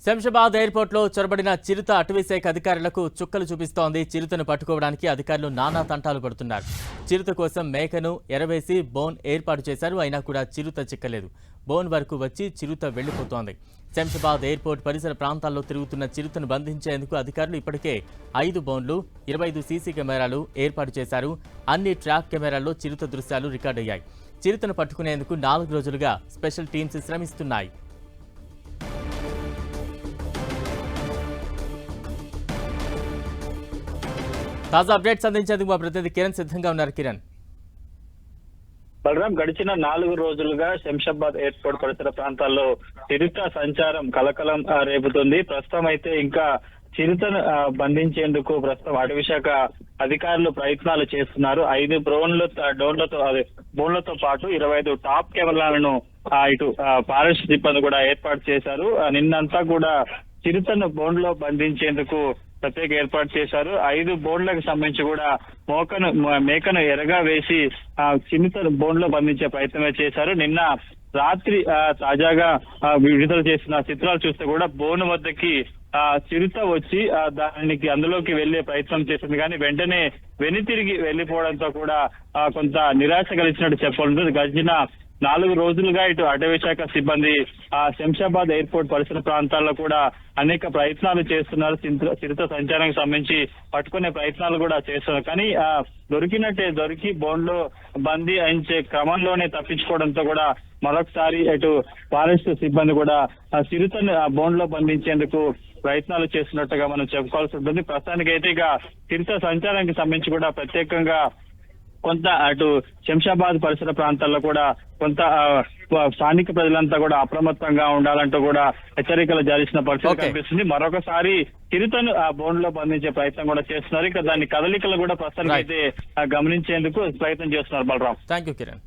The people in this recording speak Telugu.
శంషాబాద్ ఎయిర్పోర్ట్లో చొరబడిన చిరుత అటవీశాఖ అధికారులకు చుక్కలు చూపిస్తోంది. చిరుతను పట్టుకోవడానికి అధికారులు నానా తంటాలు పడుతున్నారు. చిరుత కోసం మేకను ఎరవేసి బోన్ ఏర్పాటు చేశారు. అయినా కూడా చిరుత చిక్కలేదు. బోన్ వరకు వచ్చి చిరుత వెళ్లిపోతోంది. శంషాబాద్ ఎయిర్పోర్ట్ పరిసర ప్రాంతాల్లో తిరుగుతున్న చిరుతను బంధించేందుకు అధికారులు ఇప్పటికే 5 బోన్లు 25 సీసీ కెమెరాలు ఏర్పాటు చేశారు. అన్ని ట్రాప్ కెమెరాల్లో చిరుత దృశ్యాలు రికార్డయ్యాయి. చిరుతను పట్టుకునేందుకు 4 రోజులుగా స్పెషల్ టీమ్స్ శ్రమిస్తున్నాయి. తాజా అప్డేట్స్ అందించేందుకు మా ప్రతినిధి కిరణ్ సిద్ధంగా ఉన్నారు. కిరణ్, బలరాం, గడిచిన 4 రోజులుగా శంషాబాద్ ఎయిర్పోర్ట్ పరిసర ప్రాంతాల్లో చిరుత సంచారం కలకలం రేపుతుంది. ప్రస్తుతం అయితే ఇంకా చిరుతను బంధించేందుకు ప్రస్తుతం అటవీ శాఖ అధికారులు ప్రయత్నాలు చేస్తున్నారు. 5 బోన్లతో పాటు 25 టాప్ కెమెరాలను ఇటు ఫారెస్ట్ సిబ్బంది కూడా ఏర్పాటు చేశారు. నిన్నంతా కూడా చిరుతను బోన్లో బంధించేందుకు ప్రత్యేక ఏర్పాటు చేశారు. 5 బోన్లకు సంబంధించి కూడా మేకను ఎరగా వేసి చిరుతను బోన్లో బంధించే ప్రయత్నమే చేశారు. నిన్న రాత్రి తాజాగా విడుదల చేసిన చిత్రాలు చూస్తే కూడా బోను వద్దకి చిరుత వచ్చి దానికి అందులోకి వెళ్లే ప్రయత్నం చేసింది. కానీ వెంటనే వెనుతిరిగి వెళ్లిపోవడంతో కూడా కొంత నిరాశ కలిగినట్టు చెప్పాలి. గడిచిన 4 రోజులుగా ఇటు అటవీ శాఖ సిబ్బంది శంషాబాద్ ఎయిర్పోర్ట్ పరిసర ప్రాంతాల్లో కూడా అనేక ప్రయత్నాలు చేస్తున్నారు. చిరుత సంచారానికి సంబంధించి పట్టుకునే ప్రయత్నాలు కూడా చేస్తున్నారు. కానీ దొరికి బోన్లో బందీ అయించే క్రమంలోనే తప్పించుకోవడంతో కూడా మరొకసారి ఇటు ఫారెస్ట్ సిబ్బంది కూడా చిరుతను బోన్లో బంధించేందుకు ప్రయత్నాలు చేస్తున్నట్టుగా మనం చెప్పుకోవాల్సి ఉంటుంది. ప్రస్తుతానికి అయితే ఇక చిరుత సంచారానికి సంబంధించి కూడా ప్రత్యేకంగా కొంత అటు శంషాబాద్ పరిసర ప్రాంతాల్లో కూడా కొంత స్థానిక ప్రజలంతా కూడా అప్రమత్తంగా ఉండాలంటూ కూడా హెచ్చరికలు జారీ చేసిన పరిస్థితి కనిపిస్తుంది. మరొకసారి చిరుతను బోన్ లో బంధించే ప్రయత్నం కూడా చేస్తున్నారు. ఇక దాని కదలికలు కూడా ప్రస్తుతానికి అయితే గమనించేందుకు ప్రయత్నం చేస్తున్నారు. Balaram, thank you Kiran.